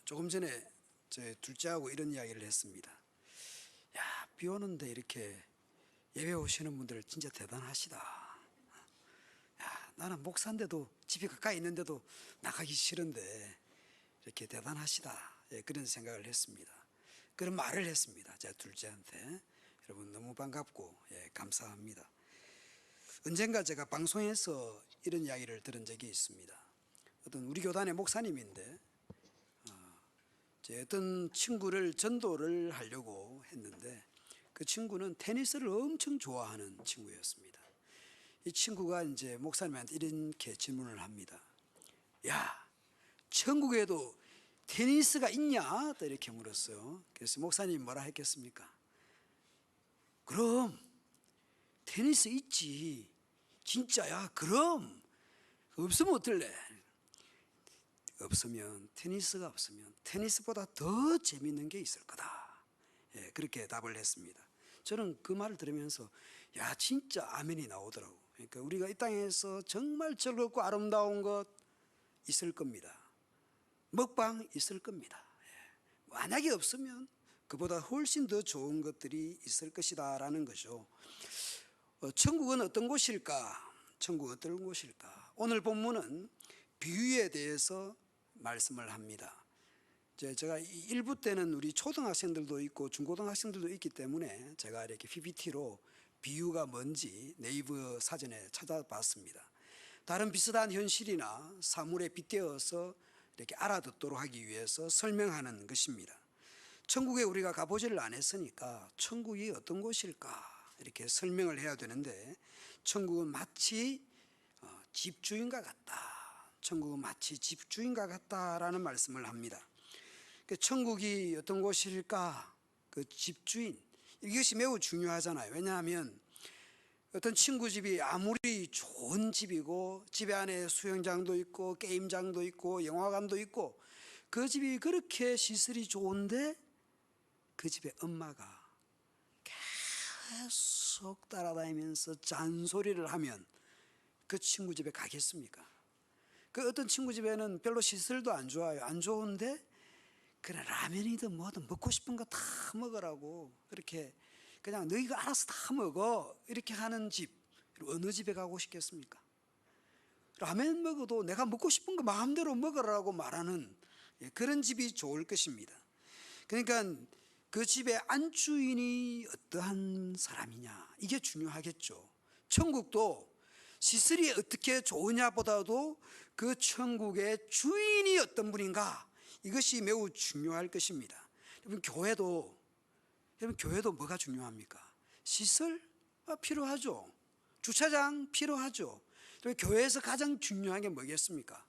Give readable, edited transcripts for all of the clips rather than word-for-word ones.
조금 전에 제 둘째하고 이런 이야기를 했습니다. 야, 비 오는데 이렇게 예배 오시는 분들 진짜 대단하시다. 야, 나는 목사인데도 집이 가까이 있는데도 나가기 싫은데 이렇게 대단하시다. 예, 그런 생각을 했습니다. 그런 말을 했습니다. 제 둘째한테. 여러분 너무 반갑고 감사합니다. 언젠가 제가 방송에서 이런 이야기를 들은 적이 있습니다. 어떤 우리 교단의 목사님인데 제 어떤 친구를 전도를 하려고 했는데 그 친구는 테니스를 엄청 좋아하는 친구였습니다. 이 친구가 이제 목사님한테 이렇게 질문을 합니다. 야, 천국에도 테니스가 있냐? 또 이렇게 물었어요. 그래서 목사님이 뭐라 했겠습니까? 그럼 테니스 있지. 진짜야. 그럼 없으면 어떨래? 없으면 테니스가 없으면 테니스보다 더 재밌는 게 있을 거다. 예, 그렇게 답을 했습니다. 저는 그 말을 들으면서 야, 진짜 아멘이 나오더라고. 그러니까 우리가 이 땅에서 정말 즐겁고 아름다운 것 있을 겁니다. 먹방 있을 겁니다. 예. 만약에 없으면 그보다 훨씬 더 좋은 것들이 있을 것이다 라는 거죠. 천국은 어떤 곳일까? 천국은 어떤 곳일까? 오늘 본문은 비유에 대해서 말씀을 합니다. 제가 1부 때는 우리 초등학생들도 있고 중고등학생들도 있기 때문에 제가 이렇게 PPT로 비유가 뭔지 네이버 사전에 찾아봤습니다. 다른 비슷한 현실이나 사물에 빗대어서 이렇게 알아듣도록 하기 위해서 설명하는 것입니다. 천국에 우리가 가보지를 않았으니까 천국이 어떤 곳일까 이렇게 설명을 해야 되는데 천국은 마치 집주인과 같다. 천국은 마치 집주인과 같다라는 말씀을 합니다. 천국이 어떤 곳일까? 그 집주인, 이것이 매우 중요하잖아요. 왜냐하면 어떤 친구 집이 아무리 좋은 집이고 집에 안에 수영장도 있고 게임장도 있고 영화관도 있고 그 집이 그렇게 시설이 좋은데 그 집에 엄마가 계속 따라다니면서 잔소리를 하면 그 친구 집에 가겠습니까? 그 어떤 친구 집에는 별로 시설도 안 좋아요. 안 좋은데 그래 라면이든 뭐든 먹고 싶은 거 다 먹으라고 그렇게 그냥 너희가 알아서 다 먹어 이렇게 하는 집, 어느 집에 가고 싶겠습니까? 라면 먹어도 내가 먹고 싶은 거 마음대로 먹으라고 말하는 그런 집이 좋을 것입니다. 그러니까 그 집의 안주인이 어떠한 사람이냐 이게 중요하겠죠. 천국도 시설이 어떻게 좋으냐보다도 그 천국의 주인이 어떤 분인가 이것이 매우 중요할 것입니다. 여러분 교회도 뭐가 중요합니까? 시설 필요하죠. 주차장 필요하죠. 교회에서 가장 중요한 게 뭐겠습니까?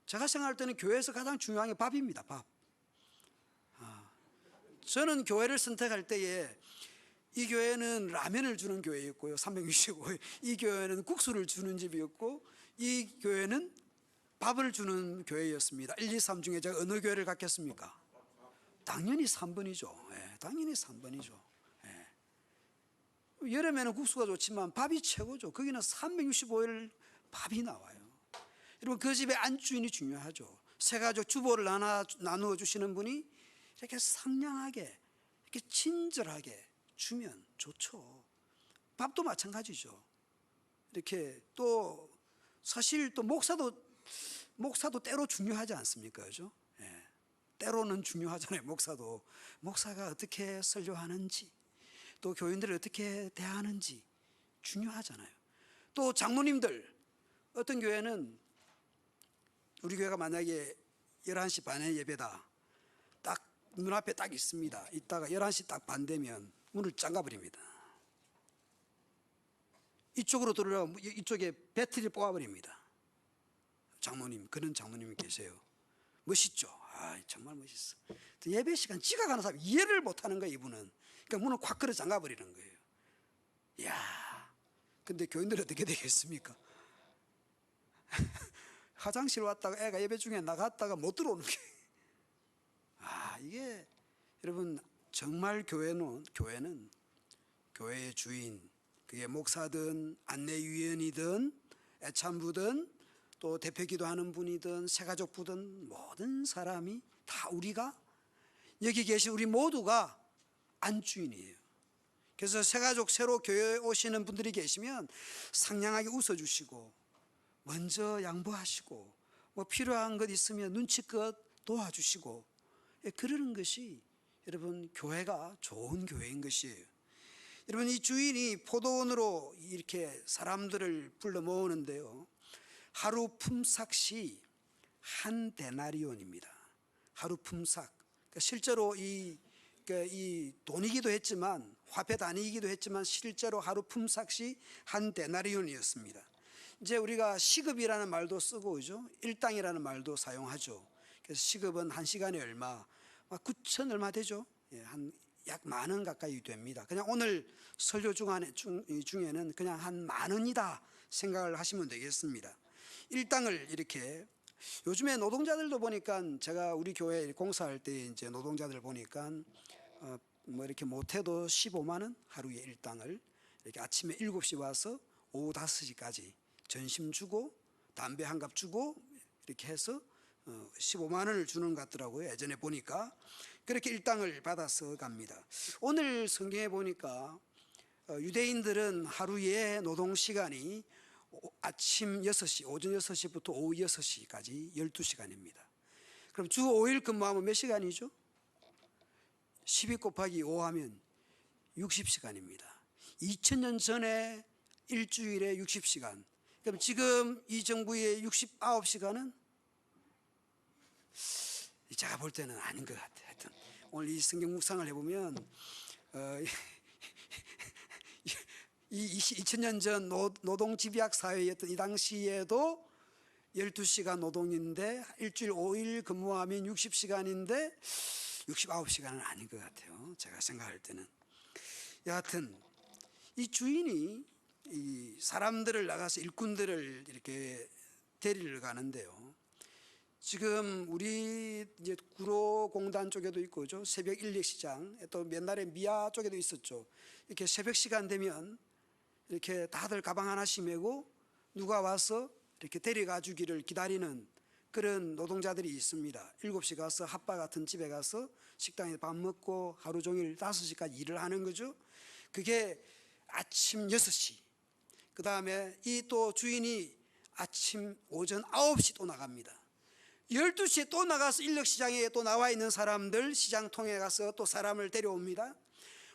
제가 생각할 때는 교회에서 가장 중요한 게 밥입니다. 밥. 저는 교회를 선택할 때에 이 교회는 라면을 주는 교회였고요. 365일. 이 교회는 국수를 주는 집이었고 이 교회는 밥을 주는 교회였습니다. 1, 2, 3 중에 제가 어느 교회를 갖겠습니까? 당연히 3번이죠. 예, 당연히 3번이죠. 예. 여름에는 국수가 좋지만 밥이 최고죠. 거기는 365일 밥이 나와요. 여러분 그 집의 안주인이 중요하죠. 세 가족 주보를 나누어 주시는 분이 이렇게 상냥하게 이렇게 친절하게 주면 좋죠. 밥도 마찬가지죠. 이렇게 또 사실 또 목사도 때로 중요하지 않습니까? 그죠? 예. 때로는 중요하잖아요. 목사가 어떻게 설교하는지 또 교인들을 어떻게 대하는지 중요하잖아요. 또 장로님들 어떤 교회는 우리 교회가 만약에 11시 반에 예배다 딱 눈앞에 딱 있습니다. 있다가 11시 딱 반 되면 문을 잠가버립니다. 이쪽으로 들어오려면 이쪽에 배터리를 뽑아버립니다. 장모님, 그런 장모님이 계세요. 멋있죠? 아, 정말 멋있어. 예배 시간 지각하는 사람 이해를 못하는 거예요, 이분은. 그러니까 문을 콱 걸어 잠가버리는 거예요. 이야, 근데 교인들은 어떻게 되겠습니까? 화장실 왔다가 애가 예배 중에 나갔다가 못 들어오는 게. 이게 여러분 정말 교회는 교회의 주인, 그게 목사든 안내위원이든 애참부든 또 대표 기도하는 분이든 새가족부든 모든 사람이 다 우리가 여기 계신 우리 모두가 안주인이에요. 그래서 새가족 새로 교회에 오시는 분들이 계시면 상냥하게 웃어주시고 먼저 양보하시고 뭐 필요한 것 있으면 눈치껏 도와주시고 그러는 것이 여러분 교회가 좋은 교회인 것이에요. 여러분 이 주인이 포도원으로 이렇게 사람들을 불러 모으는데요, 하루 품삯이 한 데나리온입니다. 하루 품삯. 그러니까 실제로 이 돈이기도 했지만 화폐 단위이기도 했지만 실제로 하루 품삯이 한 데나리온이었습니다. 이제 우리가 시급이라는 말도 쓰고 그죠? 일당이라는 말도 사용하죠. 그래서 시급은 한 시간에 얼마, 9천 얼마 되죠? 예, 한 약 10,000원 가까이 됩니다. 그냥 오늘 설교 중에는 그냥 한 10,000원이다 생각을 하시면 되겠습니다. 일당을 이렇게, 요즘에 노동자들도 보니까 제가 우리 교회 공사할 때 이제 노동자들 보니까 뭐 이렇게 못해도 15만 원 하루에 일당을 이렇게 아침에 7시 와서 오후 5시까지 전심 주고 담배 한 갑 주고 이렇게 해서 15만 원을 주는 것 같더라고요. 예전에 보니까 그렇게 일당을 받아서 갑니다. 오늘 성경에 보니까 유대인들은 하루에 노동 시간이 아침 6시, 오전 6시부터 오후 6시까지 12시간입니다. 그럼 주 5일 근무하면 몇 시간이죠? 12 곱하기 5 하면 60시간입니다. 2000년 전에 일주일에 60시간. 그럼 지금 이 정부의 69시간은 제가 볼 때는 아닌 것 같아요. 하여튼 오늘 이 성경 묵상을 해보면 이 2000년 전 노동 집약 사회였던 이 당시에도 12시간 노동인데 일주일 5일 근무하면 60시간인데 69시간은 아닌 것 같아요. 제가 생각할 때는. 여하튼 이 주인이 이 사람들을 나가서 일꾼들을 이렇게 데리러 가는데요, 지금 우리 이제 구로공단 쪽에도 있고 그죠? 새벽 인력시장, 또 옛날에 미아 쪽에도 있었죠. 이렇게 새벽 시간 되면 이렇게 다들 가방 하나씩 메고 누가 와서 이렇게 데려가 주기를 기다리는 그런 노동자들이 있습니다. 7시 가서 핫바 같은 집에 가서 식당에 밥 먹고 하루 종일 5시까지 일을 하는 거죠. 그게 아침 6시. 그 다음에 이 또 주인이 아침 오전 9시 또 나갑니다. 12시에 또 나가서 인력시장에 또 나와 있는 사람들 시장통에 가서 또 사람을 데려옵니다.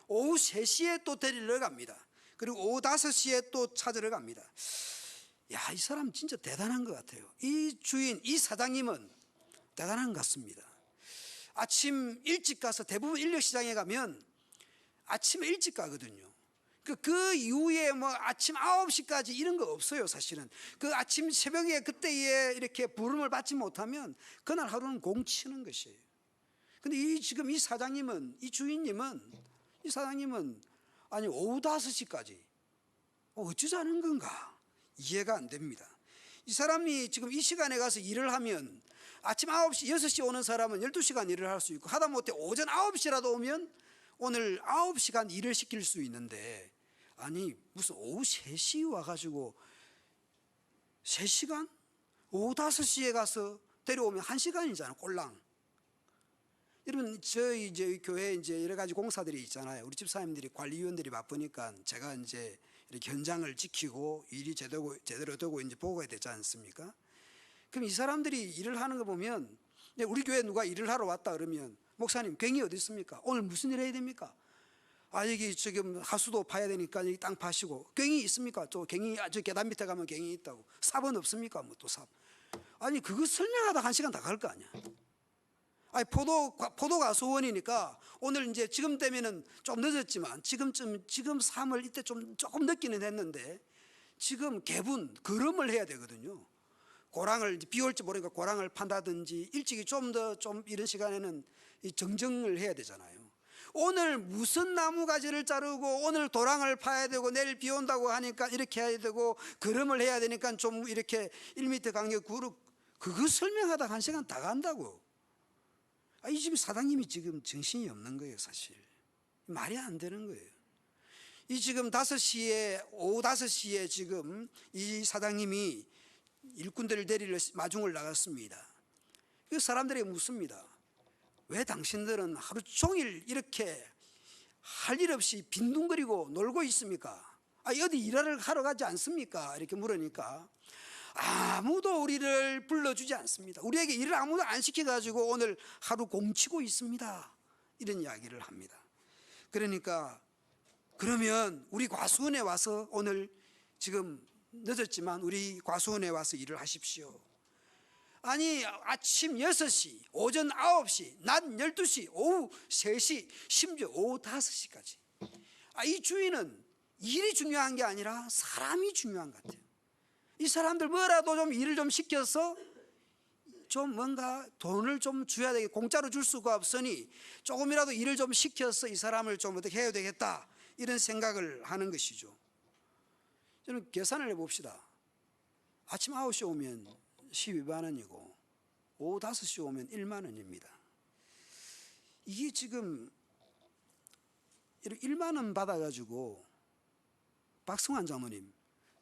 오후 3시에 또 데리러 갑니다. 그리고 오후 5시에 또 찾으러 갑니다. 야, 이 사람 진짜 대단한 것 같아요. 이 주인, 이 사장님은 대단한 것 같습니다. 아침 일찍 가서, 대부분 인력시장에 가면 아침에 일찍 가거든요. 그 이후에 뭐 아침 9시까지 이런 거 없어요. 사실은 그 아침 새벽에 그때에 이렇게 부름을 받지 못하면 그날 하루는 공치는 것이에요. 근데 지금 이 사장님은, 이 주인님은, 이 사장님은 아니 오후 5시까지 어쩌자는 건가 이해가 안 됩니다. 이 사람이 지금 이 시간에 가서 일을 하면 아침 9시, 6시 오는 사람은 12시간 일을 할 수 있고, 하다못해 오전 9시라도 오면 오늘 9시간 일을 시킬 수 있는데, 아니 무슨 오후 3시 와가지고 3시간? 오후 5시에 가서 데려오면 1시간이잖아 꼴랑. 여러분 저희 이제 교회 이제 여러 가지 공사들이 있잖아요. 우리 집사님들이 관리위원들이 바쁘니까 제가 이제 이렇게 현장을 지키고 일이 제대로 되고 이제 보고가 되지 않습니까? 그럼 이 사람들이 일을 하는 거 보면, 우리 교회 누가 일을 하러 왔다 그러면 목사님 괭이 어디 있습니까? 오늘 무슨 일 해야 됩니까? 여기 지금 하수도 파야 되니까 여기 땅 파시고. 괭이 있습니까? 또 괭이 저 계단 밑에 가면 괭이 있다고. 삽은 없습니까? 뭐 또 삽. 아니 그거 설명하다 1시간 다 갈 거 아니야. 아니 포도가 소원이니까 오늘 이제 지금 되면은 좀 늦었지만 지금 3월 이때 조금 늦기는 했는데 지금 개분 거름을 해야 되거든요. 고랑을 비 올지 모르니까 고랑을 판다든지 일찍이 좀 이런 시간에는 이 정정을 해야 되잖아요. 오늘 무슨 나무 가지를 자르고 오늘 도랑을 파야 되고 내일 비 온다고 하니까 이렇게 해야 되고 거름을 해야 되니까 좀 이렇게 1m 간격 그거 설명하다 1시간 다 간다고. 이 집 사장님이 지금 정신이 없는 거예요. 사실 말이 안 되는 거예요. 이 지금 오후 5시에 지금 이 사장님이 일꾼들을 데리러 마중을 나갔습니다. 그 사람들이 묻습니다. 왜 당신들은 하루 종일 이렇게 할 일 없이 빈둥거리고 놀고 있습니까? 어디 일하러 가러 가지 않습니까? 이렇게 물으니까 아무도 우리를 불러주지 않습니다. 우리에게 일을 아무도 안 시켜가지고 오늘 하루 공치고 있습니다. 이런 이야기를 합니다. 그러니까 그러면 우리 과수원에 와서 오늘 지금 늦었지만 우리 과수원에 와서 일을 하십시오. 아니 아침 6시, 오전 9시, 낮 12시, 오후 3시, 심지어 오후 5시까지. 이 주인은 일이 중요한 게 아니라 사람이 중요한 것 같아요. 이 사람들 뭐라도 좀 일을 좀 시켜서 좀 뭔가 돈을 좀 줘야 되겠다. 공짜로 줄 수가 없으니 조금이라도 일을 좀 시켜서 이 사람을 좀 어떻게 해야 되겠다, 이런 생각을 하는 것이죠. 저는 계산을 해봅시다. 아침 9시 오면 12만 원이고 오후 5시 오면 1만 원입니다. 이게 지금 1만 원 받아가지고 박승환 장로님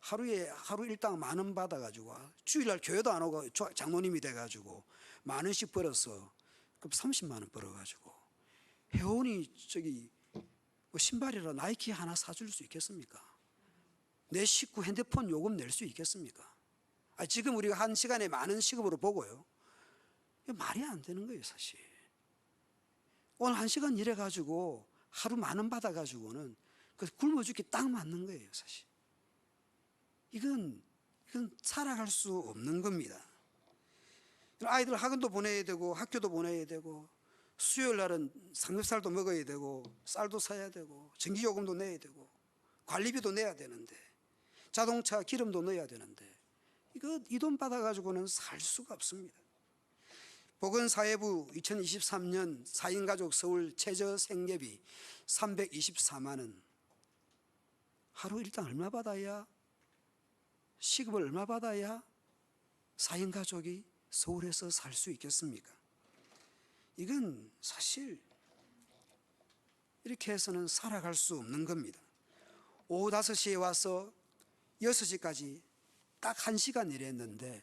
하루 일당 10,000원 받아가지고 주일날 교회도 안 오고 장로님이 돼가지고 10,000원씩 벌어서 그럼 30만 원 벌어가지고 회원이 뭐 신발이라 나이키 하나 사줄 수 있겠습니까? 내 식구 핸드폰 요금 낼 수 있겠습니까? 지금 우리가 한 시간에 많은 시급으로 보고요. 말이 안 되는 거예요, 사실. 오늘 1시간 일해가지고 하루 10,000원 받아가지고는 굶어 죽기 딱 맞는 거예요, 사실. 이건 살아갈 수 없는 겁니다. 아이들 학원도 보내야 되고 학교도 보내야 되고 수요일 날은 삼겹살도 먹어야 되고 쌀도 사야 되고 전기요금도 내야 되고 관리비도 내야 되는데 자동차 기름도 넣어야 되는데 이 돈 받아가지고는 살 수가 없습니다. 보건사회부 2023년 4인 가족 서울 최저 생계비 324만 원. 하루 일당 얼마 받아야, 시급을 얼마 받아야 4인 가족이 서울에서 살 수 있겠습니까? 이건 사실 이렇게 해서는 살아갈 수 없는 겁니다. 오후 5시에 와서 6시까지 딱 1시간 일했는데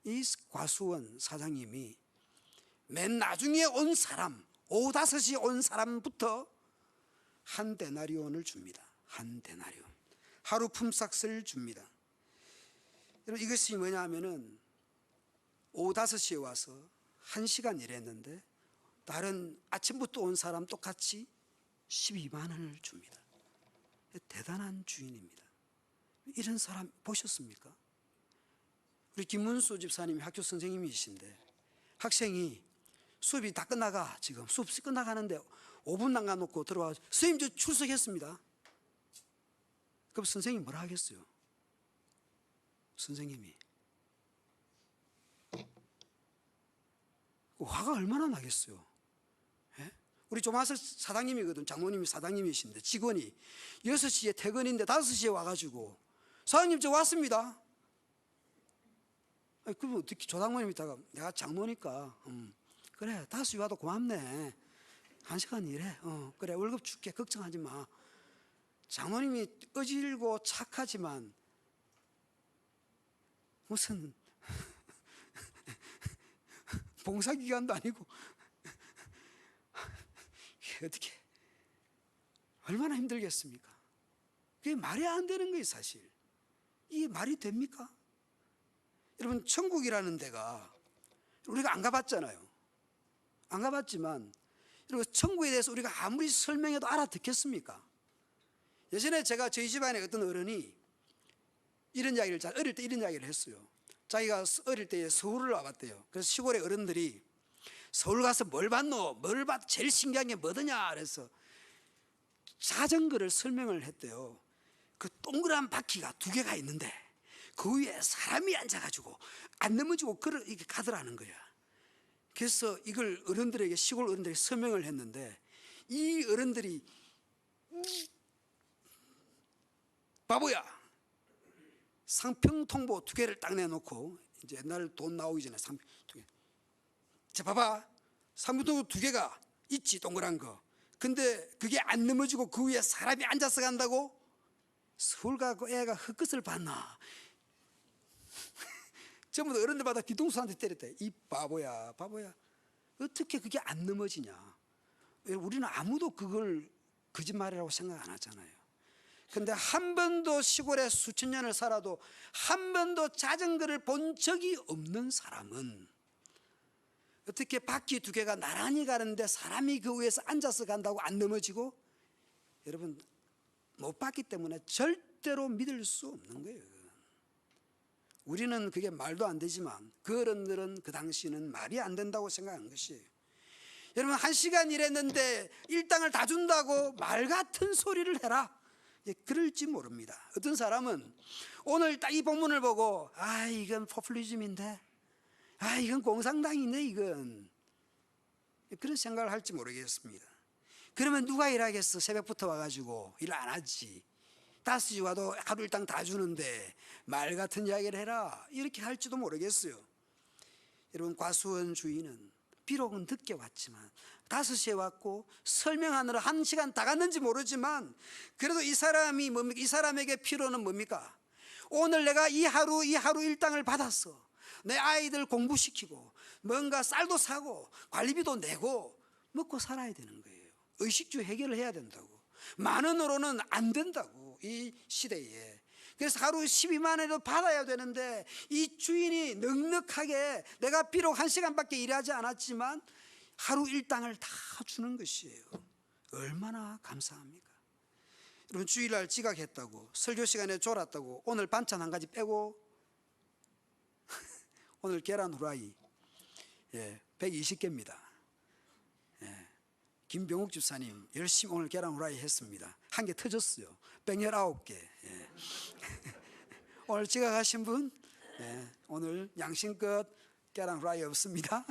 이 과수원 사장님이 맨 나중에 온 사람, 오후 5시에 온 사람부터 한 데나리온을 줍니다. 한 데나리온. 하루 품삯을 줍니다. 여러분, 이것이 뭐냐 하면은 오후 5시에 와서 1시간 일했는데 다른 아침부터 온 사람 똑같이 12만 원을 줍니다. 대단한 주인입니다. 이런 사람 보셨습니까? 우리 김문수 집사님이 학교 선생님이신데 학생이 수업이 다 끝나가, 지금 수업 끝나가는데 5분 남겨놓고 들어와, 선생님 저 출석했습니다. 그럼 선생님이 뭐라 하겠어요? 선생님이 화가 얼마나 나겠어요? 예? 우리 조마설 사장님이거든. 장모님이 사장님이신데 직원이 6시에 퇴근인데 5시에 와가지고 사장님 저 왔습니다. 그럼 어떻게 조장모님 있다가 내가 장모니까 그래 5시 와도 고맙네. 1시간 일해. 그래 월급 줄게. 걱정하지 마. 장모님이 어질고 착하지만 무슨 봉사기관도 아니고 어떻게 얼마나 힘들겠습니까? 그게 말이 안 되는 거예요, 사실. 이게 말이 됩니까? 여러분, 천국이라는 데가 우리가 안 가봤잖아요. 안 가봤지만 여러분, 천국에 대해서 우리가 아무리 설명해도 알아듣겠습니까? 예전에 제가 저희 집안에 어떤 어른이 이런 이야기를, 어릴 때 이런 이야기를 했어요. 자기가 어릴 때 서울을 와봤대요. 그래서 시골의 어른들이 서울 가서 뭘 봤노? 뭘 봤? 제일 신기한 게 뭐더냐? 그래서 자전거를 설명을 했대요. 그 동그란 바퀴가 2개가 있는데 그 위에 사람이 앉아가지고 안 넘어지고 이렇게 가더라는 거야. 그래서 이걸 어른들에게, 시골 어른들에게 설명을 했는데 이 어른들이 바보야, 상평통보 2개를 딱 내놓고, 이제 옛날 돈 나오기 전에 상평 2개. 자, 봐봐. 상평통보 2개가 있지, 동그란 거. 근데 그게 안 넘어지고 그 위에 사람이 앉아서 간다고? 서울 가고 애가 헛것을 봤나? 전부 다 어른들마다 뒤통수한테 때렸대. 이 바보야, 바보야. 어떻게 그게 안 넘어지냐. 우리는 아무도 그걸 거짓말이라고 생각 안 하잖아요. 근데 한 번도 시골에 수천 년을 살아도 한 번도 자전거를 본 적이 없는 사람은 어떻게 바퀴 두 개가 나란히 가는데 사람이 그 위에서 앉아서 간다고 안 넘어지고? 여러분, 못 봤기 때문에 절대로 믿을 수 없는 거예요. 우리는 그게 말도 안 되지만 그 어른들은 그 당시는 말이 안 된다고 생각한 것이에요. 여러분, 1시간 일했는데 일당을 다 준다고 말 같은 소리를 해라. 그럴지 모릅니다. 어떤 사람은 오늘 딱 이 본문을 보고 이건 포퓰리즘인데, 이건 공산당인데, 이건 그런 생각을 할지 모르겠습니다. 그러면 누가 일하겠어? 새벽부터 와가지고 일 안 하지. 5시 와도 하루 일당 다 주는데 말 같은 이야기를 해라, 이렇게 할지도 모르겠어요. 여러분, 과수원 주인은 비록은 늦게 왔지만 5시에 왔고 설명하느라 1시간 다 갔는지 모르지만 그래도 이 사람이 뭡니까? 이 사람에게 필요는 뭡니까? 오늘 내가 이 하루 일당을 받았어. 내 아이들 공부시키고 뭔가 쌀도 사고 관리비도 내고 먹고 살아야 되는 거예요. 의식주 해결을 해야 된다고. 만 원으로는 안 된다고, 이 시대에. 그래서 하루 12만 원이라도 받아야 되는데 이 주인이 넉넉하게 내가 비록 1시간밖에 일하지 않았지만 하루 일당을 다 주는 것이에요. 얼마나 감사합니까? 여러분, 주일날 지각했다고, 설교 시간에 졸았다고 오늘 반찬 한 가지 빼고 오늘 계란 후라이 120개입니다. 김병욱 집사님 열심히 오늘 계란 후라이 했습니다. 한 개 터졌어요. 119개. 오늘 지각하신 분, 오늘 양심껏 계란 후라이 없습니다.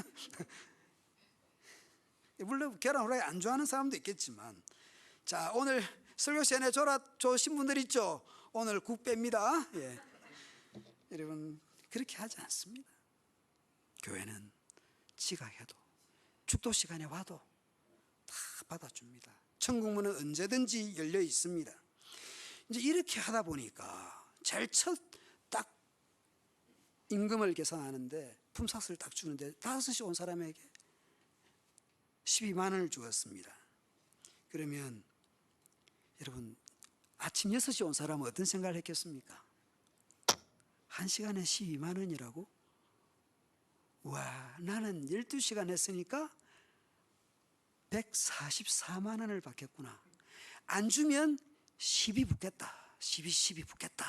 물론 계란 후라이 안 좋아하는 사람도 있겠지만, 자, 오늘 설교 시간에 졸아주신 분들 있죠? 오늘 국 뺍니다. 여러분, 그렇게 하지 않습니다. 교회는 지각해도 축도 시간에 와도 다 받아줍니다. 천국문은 언제든지 열려 있습니다. 이제 이렇게 하다 보니까 제일 첫 딱 임금을 계산하는데, 품삯을 딱 주는데 5시 온 사람에게 12만 원을 주었습니다. 그러면 여러분, 아침 6시 온 사람은 어떤 생각을 했겠습니까? 1시간에 12만 원이라고? 와, 나는 12시간 했으니까 144만 원을 받겠구나. 안 주면 12 붙겠다. 12 붙겠다.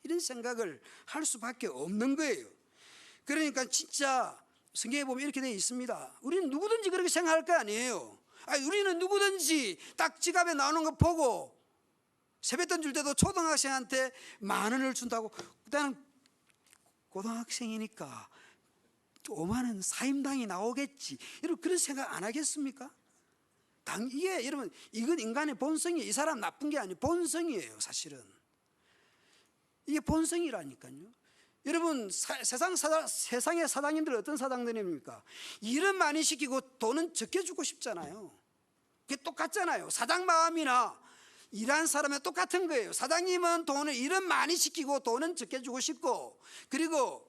이런 생각을 할 수밖에 없는 거예요. 그러니까 진짜 성경에 보면 이렇게 되어 있습니다. 우리는 누구든지 그렇게 생각할 거 아니에요. 우리는 누구든지 딱 지갑에 나오는 거 보고 세뱃돈 줄 때도 초등학생한테 10,000원을 준다고, 나는 고등학생이니까 5만 원 사임당이 나오겠지, 여러분 그런 생각 안 하겠습니까? 이게 여러분, 이건 인간의 본성이에요. 이 사람 나쁜 게 아니에요. 본성이에요. 사실은 이게 본성이라니까요. 여러분, 세상의 사장님들 어떤 사장들입니까? 일은 많이 시키고 돈은 적게 주고 싶잖아요. 그게 똑같잖아요. 사장 마음이나 일한 사람은 똑같은 거예요. 사장님은 일은 많이 시키고 돈은 적게 주고 싶고, 그리고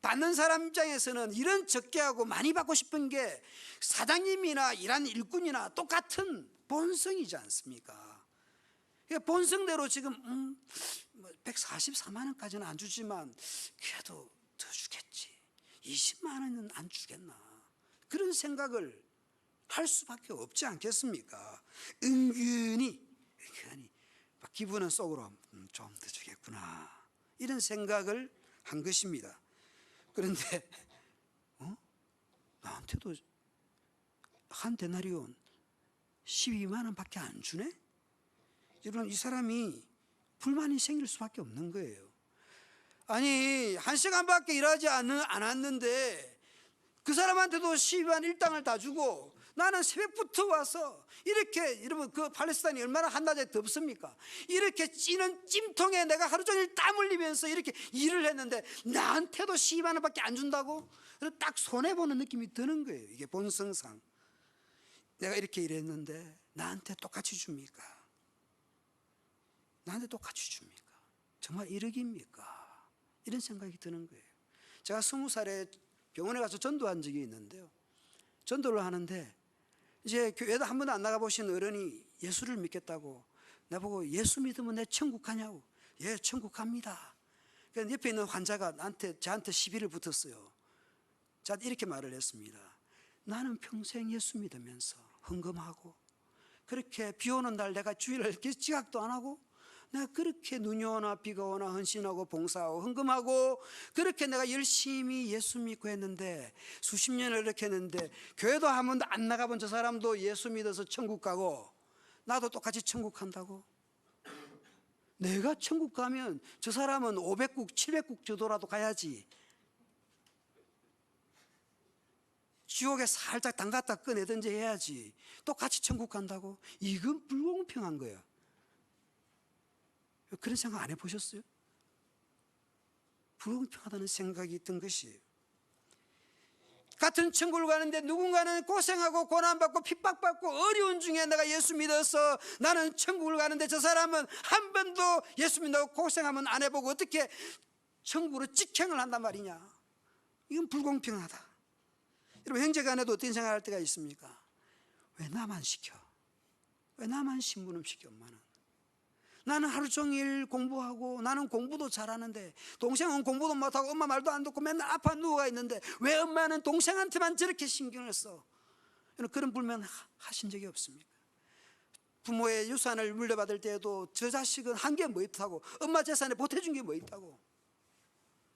받는 사람 입장에서는 일은 적게 하고 많이 받고 싶은 게 사장님이나 일한 일꾼이나 똑같은 본성이지 않습니까? 본성대로 지금 144만 원까지는 안 주지만 그래도 더 주겠지, 20만 원은 안 주겠나, 그런 생각을 할 수밖에 없지 않겠습니까? 은근히 기분은 속으로 좀 더 주겠구나, 이런 생각을 한 것입니다. 그런데 나한테도 한 데나리온 12만 원밖에 안 주네? 여러분, 이 사람이 불만이 생길 수밖에 없는 거예요. 아니, 1시간밖에 일하지 않았는데 그 사람한테도 12만 일당을 다 주고 나는 새벽부터 와서 이렇게, 여러분 그 팔레스타인이 얼마나 한낮에 덥습니까? 이렇게 찌는 찜통에 내가 하루 종일 땀 흘리면서 이렇게 일을 했는데 나한테도 12만 원밖에 안 준다고? 딱 손해보는 느낌이 드는 거예요. 이게 본성상. 내가 이렇게 일했는데 나한테 똑같이 줍니까? 나한테 똑같이 줍니까? 정말 이러기입니까? 이런 생각이 드는 거예요. 제가 20살에 병원에 가서 전도한 적이 있는데요. 전도를 하는데 이제 교회도 한 번도 안 나가보신 어른이 예수를 믿겠다고 나보고 예수 믿으면 내 천국 가냐고. 예, 천국 갑니다. 그러니까 옆에 있는 환자가 저한테 시비를 붙었어요. 저한테 이렇게 말을 했습니다. 나는 평생 예수 믿으면서 헌금하고 그렇게 비 오는 날 내가 주일을 지각도 안 하고 내가 그렇게 눈이 오나 비가 오나 헌신하고 봉사하고 헌금하고 그렇게 내가 열심히 예수 믿고 했는데 수십 년을 이렇게 했는데 교회도 한 번도 안 나가본 저 사람도 예수 믿어서 천국 가고 나도 똑같이 천국 간다고? 내가 천국 가면 저 사람은 500국 700국 저도라도 가야지. 지옥에 살짝 담갔다 꺼내든지 해야지. 똑같이 천국 간다고? 이건 불공평한 거야. 그런 생각 안 해보셨어요? 불공평하다는 생각이 든 것이에요. 같은 천국을 가는데 누군가는 고생하고 고난받고 핍박받고 어려운 중에 내가 예수 믿어서 나는 천국을 가는데 저 사람은 한 번도 예수 믿는다고 고생하면 안 해보고 어떻게 천국으로 직행을 한단 말이냐. 이건 불공평하다. 여러분, 형제간에도 어떤 생각할 때가 있습니까? 왜 나만 시켜? 왜 나만 신부름 시켜? 엄마는 나는 하루 종일 공부하고 나는 공부도 잘하는데 동생은 공부도 못하고 엄마 말도 안 듣고 맨날 아파 누워가 있는데 왜 엄마는 동생한테만 저렇게 신경을 써? 그런 불만 하신 적이 없습니까? 부모의 유산을 물려받을 때에도 저 자식은 한 게 뭐 있다고, 엄마 재산에 보태준 게 뭐 있다고,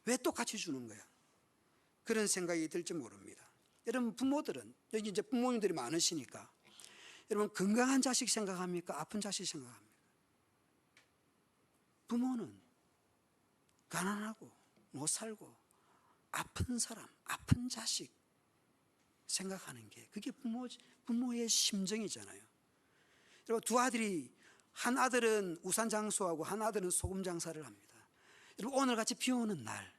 왜 똑같이 주는 거야? 그런 생각이 들지 모릅니다. 여러분, 부모들은 여기 이제 부모님들이 많으시니까 여러분, 건강한 자식 생각합니까? 아픈 자식 생각합니까? 부모는 가난하고 못 살고 아픈 사람, 아픈 자식 생각하는 게 그게 부모의 심정이잖아요. 여러분, 두 아들이, 한 아들은 우산 장수하고 한 아들은 소금 장사를 합니다. 여러분, 오늘같이 비 오는 날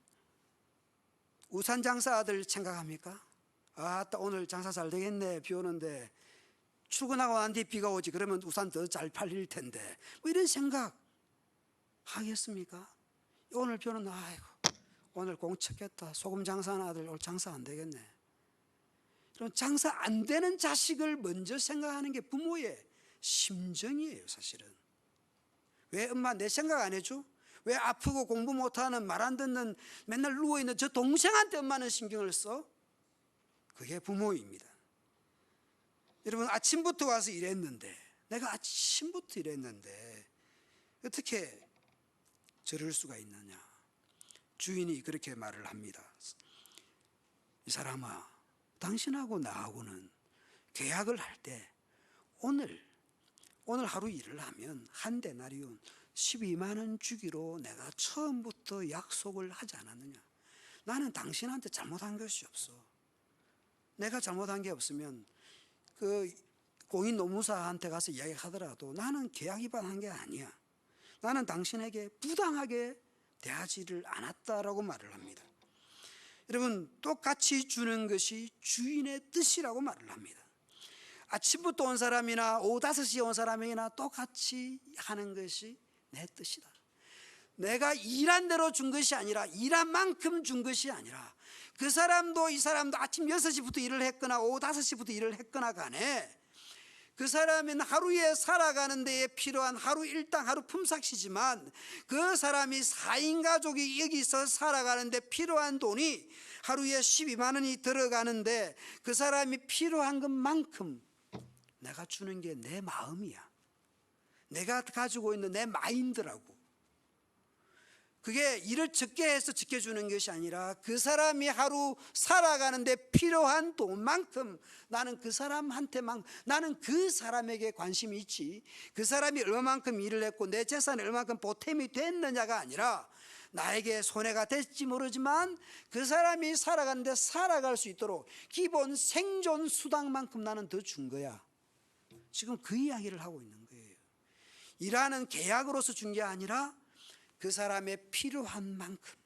우산 장사 아들 생각합니까? 아따, 오늘 장사 잘 되겠네. 비 오는데 출근하고 난 뒤에 비가 오지. 그러면 우산 더 잘 팔릴 텐데. 뭐 이런 생각 하겠습니까? 오늘 비 오는 날, 아이고, 오늘 공 쳤겠다. 소금 장사하는 아들 오늘 장사 안 되겠네. 그럼 장사 안 되는 자식을 먼저 생각하는 게 부모의 심정이에요, 사실은. 왜 엄마 내 생각 안 해줘? 왜 아프고 공부 못하는, 말 안 듣는, 맨날 누워있는 저 동생한테 엄마는 신경을 써? 그게 부모입니다. 여러분, 아침부터 와서 일했는데, 내가 아침부터 일했는데 어떻게 저럴 수가 있느냐. 주인이 그렇게 말을 합니다. 이 사람아, 당신하고 나하고는 계약을 할 때 오늘 하루 일을 하면 한 데나리온 12만 원 주기로 내가 처음부터 약속을 하지 않았느냐. 나는 당신한테 잘못한 것이 없어. 내가 잘못한 게 없으면 그 공인노무사한테 가서 이야기하더라도 나는 계약 위반한 게 아니야. 나는 당신에게 부당하게 대하지를 않았다라고 말을 합니다. 여러분, 똑같이 주는 것이 주인의 뜻이라고 말을 합니다. 아침부터 온 사람이나 오후 5시에 온 사람이나 똑같이 하는 것이 내 뜻이다. 내가 일한 대로 준 것이 아니라, 일한 만큼 준 것이 아니라, 그 사람도 이 사람도 아침 6시부터 일을 했거나 오후 5시부터 일을 했거나 간에 그 사람은 하루에 살아가는 데에 필요한 하루 일당, 하루 품삯이지만 그 사람이 4인 가족이 여기서 살아가는 데 필요한 돈이 하루에 12만 원이 들어가는데 그 사람이 필요한 것만큼 내가 주는 게 내 마음이야. 내가 가지고 있는 내 마인드라고. 그게 일을 적게 해서 지켜주는 것이 아니라 그 사람이 하루 살아가는데 필요한 돈만큼 나는 그 사람한테만, 나는 그 사람에게 관심이 있지, 그 사람이 얼마만큼 일을 했고 내 재산이 얼마만큼 보탬이 됐느냐가 아니라 나에게 손해가 될지 모르지만 그 사람이 살아가는데 살아갈 수 있도록 기본 생존 수당만큼 나는 더 준 거야. 지금 그 이야기를 하고 있는 거예요. 일하는 계약으로서 준 게 아니라 그 사람의 필요한 만큼,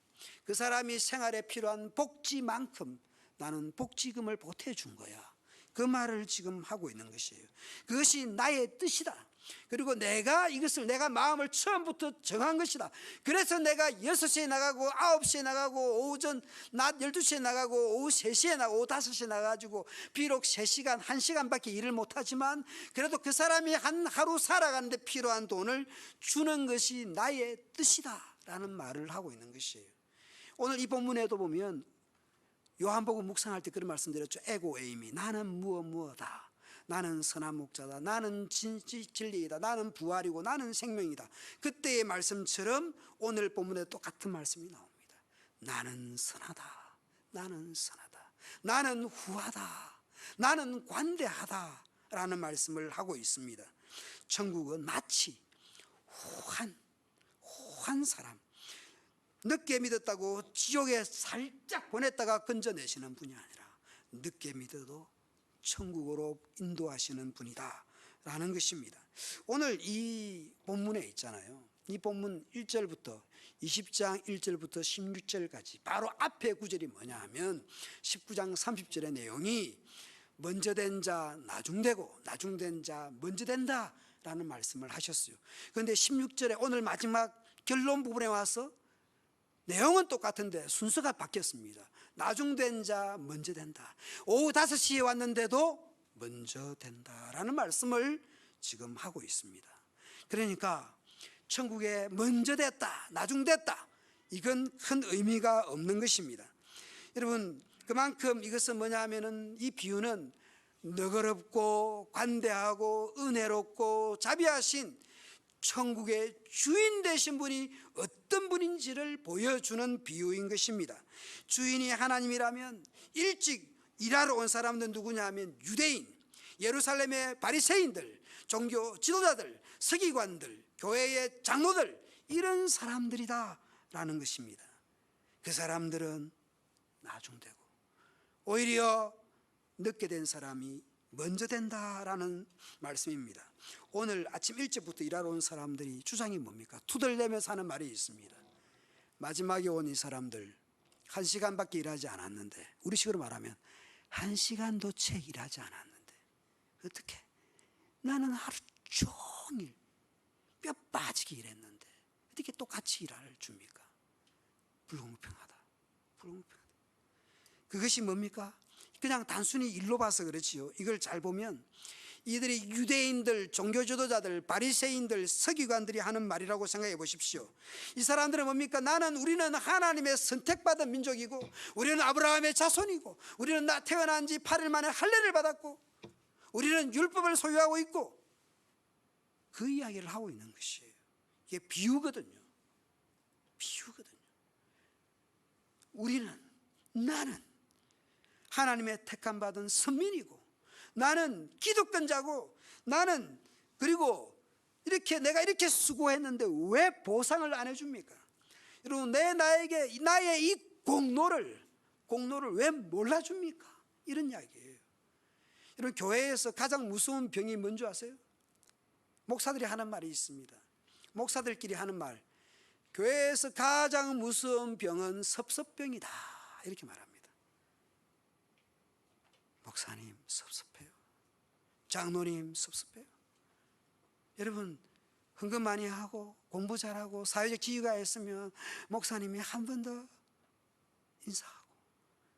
그 사람이 생활에 필요한 복지만큼 나는 복지금을 보태준 거야. 그 말을 지금 하고 있는 것이에요. 그것이 나의 뜻이다. 그리고 내가 이것을 내가 마음을 처음부터 정한 것이다. 그래서 내가 6시에 나가고 9시에 나가고 오전 낮 12시에 나가고 오후 3시에 나가고 오후 5시에 나가가지고 비록 3시간 1시간밖에 일을 못하지만 그래도 그 사람이 한 하루 살아가는데 필요한 돈을 주는 것이 나의 뜻이다 라는 말을 하고 있는 것이에요. 오늘 이 본문에도 보면 요한복음 묵상할 때 그런 말씀드렸죠. 에고 에이미, 나는 무엇다. 나는 선한 목자다. 나는 진리이다. 나는 부활이고 나는 생명이다. 그때의 말씀처럼 오늘 본문에 똑같은 말씀이 나옵니다. 나는 선하다. 나는 선하다. 나는 후하다. 나는 관대하다 라는 말씀을 하고 있습니다. 천국은 마치 후한 사람, 늦게 믿었다고 지옥에 살짝 보냈다가 건져내시는 분이 아니라 늦게 믿어도 천국으로 인도하시는 분이다 라는 것입니다. 오늘 이 본문에 있잖아요. 이 본문 1절부터 20장 1절부터 16절까지 바로 앞에 구절이 뭐냐 하면 19장 30절의 내용이 먼저 된 자 나중되고 나중된 자 먼저 된다 라는 말씀을 하셨어요. 그런데 16절에 오늘 마지막 결론 부분에 와서 내용은 똑같은데 순서가 바뀌었습니다. 나중된 자 먼저 된다. 오후 5시에 왔는데도 먼저 된다라는 말씀을 지금 하고 있습니다. 그러니까 천국에 먼저 됐다, 나중됐다, 이건 큰 의미가 없는 것입니다. 여러분, 그만큼 이것은 뭐냐 하면은 이 비유는 너그럽고 관대하고 은혜롭고 자비하신 천국의 주인 되신 분이 어떤 분인지를 보여주는 비유인 것입니다. 주인이 하나님이라면 일찍 일하러 온 사람들은 누구냐 하면 유대인, 예루살렘의 바리새인들, 종교 지도자들, 서기관들, 교회의 장로들, 이런 사람들이다 라는 것입니다. 그 사람들은 나중되고 오히려 늦게 된 사람이 먼저 된다라는 말씀입니다. 오늘 아침 일찍부터 일하러 온 사람들이 주장이 뭡니까? 투덜대면서 하는 말이 있습니다. 마지막에 온 이 사람들 1시간밖에 일하지 않았는데, 우리식으로 말하면 1시간도 채 일하지 않았는데 어떻게? 나는 하루 종일 뼈 빠지게 일했는데 어떻게 똑같이 일할 줍니까? 불공평하다. 불공평하다. 그것이 뭡니까? 그냥 단순히 일로 봐서 그렇지요. 이걸 잘 보면 이들이 유대인들, 종교 지도자들, 바리새인들, 서기관들이 하는 말이라고 생각해 보십시오. 이 사람들은 뭡니까? 우리는 하나님의 선택받은 민족이고, 우리는 아브라함의 자손이고, 우리는 태어난 지 8일 만에 할례를 받았고, 우리는 율법을 소유하고 있고, 그 이야기를 하고 있는 것이에요. 이게 비유거든요. 비유거든요. 나는 하나님의 택함 받은 선민이고, 나는 기득권자고, 그리고 내가 이렇게 수고했는데 왜 보상을 안 해줍니까? 여러분, 나의 이 공로를 왜 몰라줍니까? 이런 이야기예요. 여러분, 교회에서 가장 무서운 병이 뭔지 아세요? 목사들이 하는 말이 있습니다. 목사들끼리 하는 말, 교회에서 가장 무서운 병은 섭섭병이다, 이렇게 말합니다. 목사님 섭섭해요. 장로님 섭섭해요. 여러분, 헌금 많이 하고 공부 잘하고 사회적 지위가 있으면 목사님이 한 번 더 인사하고,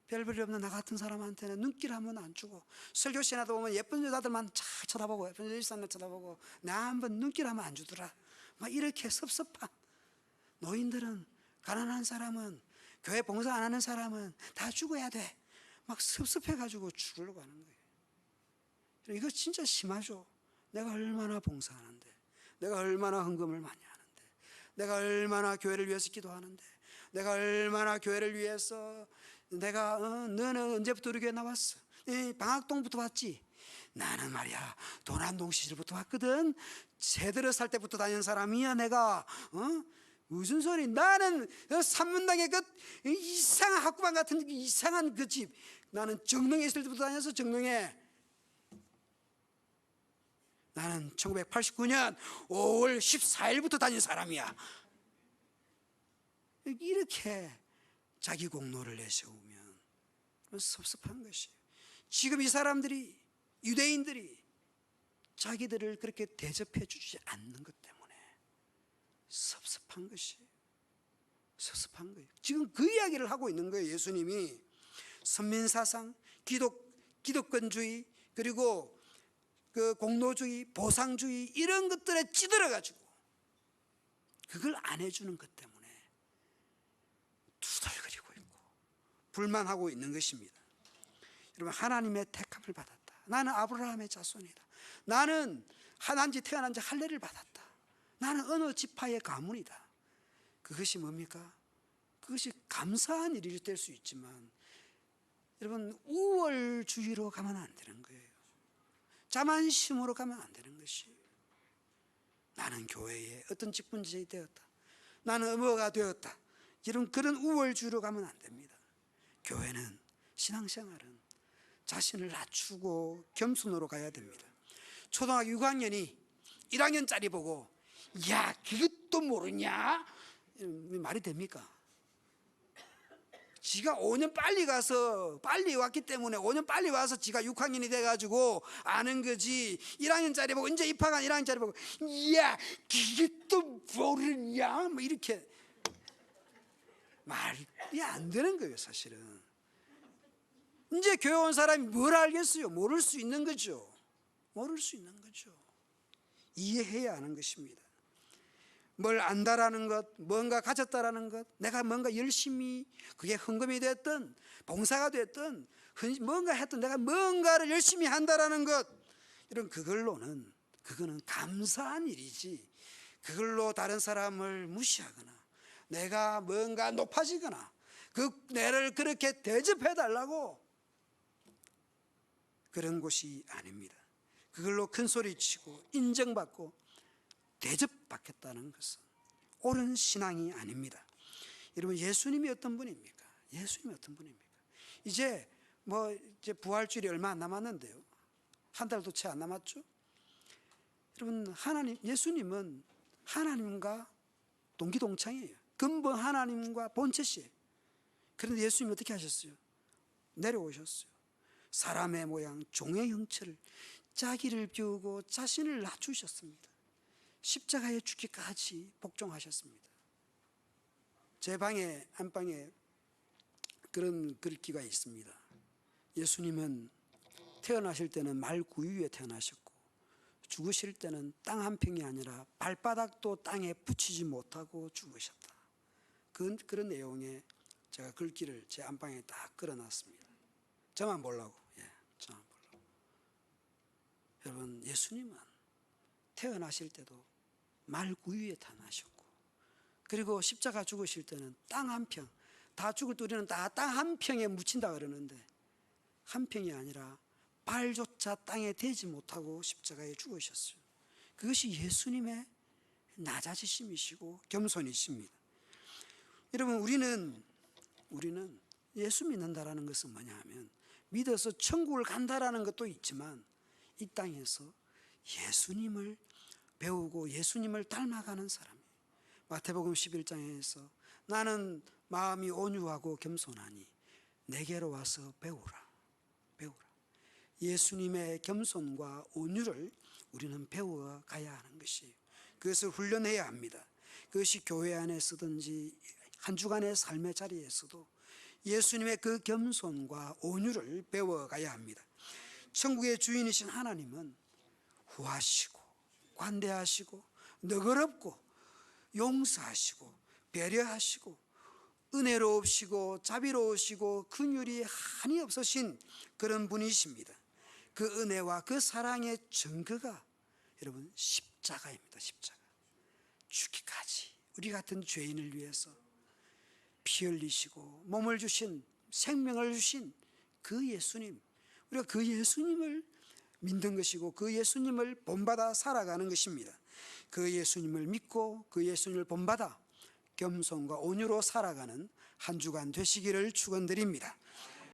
별볼일 없는 나 같은 사람한테는 눈길 한 번 안 주고, 설교 시간에도 보면 예쁜 여자들만 잘 쳐다보고 예쁜 여자들만 쳐다보고 나 한 번 눈길 한 번 안 주더라, 막 이렇게 섭섭한 노인들은, 가난한 사람은, 교회 봉사 안 하는 사람은 다 죽어야 돼, 막 섭섭해가지고 죽으려고 하는 거예요. 이거 진짜 심하죠. 내가 얼마나 봉사하는데, 내가 얼마나 헌금을 많이 하는데, 내가 얼마나 교회를 위해서 기도하는데, 내가 얼마나 교회를 위해서, 너는 언제부터 우리 교회 나왔어? 방학동부터 왔지? 나는 말이야 도난동 시절부터 왔거든. 새들어 살 때부터 다니는 사람이야 내가. 무슨 소리? 나는 산문당의 그 이상한 학구방 같은 이상한 그 집, 나는 정릉에 있을 때부터 다녀서 정릉에, 나는 1989년 5월 14일부터 다닌 사람이야. 이렇게 자기 공로를 내세우면 섭섭한 것이에요. 지금 이 사람들이, 유대인들이 자기들을 그렇게 대접해 주지 않는 것 때문에 섭섭한 것이, 섭섭한 거예요. 지금 그 이야기를 하고 있는 거예요. 예수님이 선민사상, 기독권주의, 그리고 그 공로주의, 보상주의 이런 것들에 찌들어 가지고 그걸 안 해주는 것 때문에 투덜거리고 있고 불만하고 있는 것입니다. 여러분, 하나님의 택함을 받았다. 나는 아브라함의 자손이다. 나는 태어난 지 할례를 받았다. 나는 어느 지파의 가문이다. 그것이 뭡니까? 그것이 감사한 일이 될 수 있지만 여러분, 우월주의로 가면 안 되는 거예요. 자만심으로 가면 안 되는 것이, 나는 교회에 어떤 직분지이 되었다, 나는 뭐가 되었다, 이런 그런 우월주의로 가면 안 됩니다. 교회는, 신앙생활은 자신을 낮추고 겸손으로 가야 됩니다. 초등학교 6학년이 1학년짜리 보고 야 그것도 모르냐? 말이 됩니까? 지가 5년 빨리 가서 빨리 왔기 때문에 5년 빨리 와서 지가 6학년이 돼가지고 아는 거지. 1학년짜리 보고 이제 입학한 1학년짜리 보고 야 그것도 모르냐? 뭐 이렇게 말이 안 되는 거예요. 사실은 이제 교회 온 사람이 뭘 알겠어요? 모를 수 있는 거죠. 모를 수 있는 거죠. 이해해야 하는 것입니다. 뭘 안다라는 것, 뭔가 가졌다라는 것, 내가 뭔가 열심히, 그게 헌금이 됐든 봉사가 됐든 뭔가 했든 내가 뭔가를 열심히 한다라는 것, 이런 그거는 감사한 일이지, 그걸로 다른 사람을 무시하거나 내가 뭔가 높아지거나 그 내를 그렇게 대접해달라고 그런 곳이 아닙니다. 그걸로 큰 소리치고 인정받고 대접받겠다는 것은 옳은 신앙이 아닙니다. 여러분, 예수님이 어떤 분입니까? 예수님이 어떤 분입니까? 이제 부활주일이 얼마 안 남았는데요. 한 달도 채 안 남았죠. 여러분, 예수님은 하나님과 동기동창이에요. 근본 하나님과 본체시에요. 그런데 예수님이 어떻게 하셨어요? 내려오셨어요. 사람의 모양, 종의 형체를, 자기를 비우고 자신을 낮추셨습니다. 십자가에 죽기까지 복종하셨습니다. 제 방에 안방에 그런 글귀가 있습니다. 예수님은 태어나실 때는 말구유 위에 태어나셨고 죽으실 때는 땅 한 평이 아니라 발바닥도 땅에 붙이지 못하고 죽으셨다. 그런 내용의 제가 글귀를 제 안방에 딱 걸어놨습니다. 저만 보려고. 저만 보려고. 여러분, 예수님은 태어나실 때도 말구유에 태어나셨고, 그리고 십자가 죽으실 때는 땅 한 평, 다 죽을 때 우리는 다 땅 한 평에 묻힌다 그러는데 한 평이 아니라 발조차 땅에 대지 못하고 십자가에 죽으셨어요. 그것이 예수님의 낮아지심이시고 겸손이십니다. 여러분, 우리는 예수 믿는다라는 것은 뭐냐 하면 믿어서 천국을 간다라는 것도 있지만 이 땅에서 예수님을 배우고 예수님을 닮아가는 사람이에요. 마태복음 11장에서 나는 마음이 온유하고 겸손하니 내게로 와서 배우라. 예수님의 겸손과 온유를 우리는 배워가야 하는 것이에요. 그것을 훈련해야 합니다. 그것이 교회 안에서든지 한 주간의 삶의 자리에서도 예수님의 그 겸손과 온유를 배워가야 합니다. 천국의 주인이신 하나님은 후하시고 관대하시고 너그럽고 용서하시고 배려하시고 은혜로우시고 자비로우시고 긍휼이 한이 없으신 그런 분이십니다. 그 은혜와 그 사랑의 증거가 여러분 십자가입니다. 십자가. 죽기까지 우리 같은 죄인을 위해서 피 흘리시고 몸을 주신, 생명을 주신 그 예수님, 우리가 그 예수님을 믿는 것이고 그 예수님을 본받아 살아가는 것입니다. 그 예수님을 믿고 그 예수님을 본받아 겸손과 온유로 살아가는 한 주간 되시기를 축원드립니다.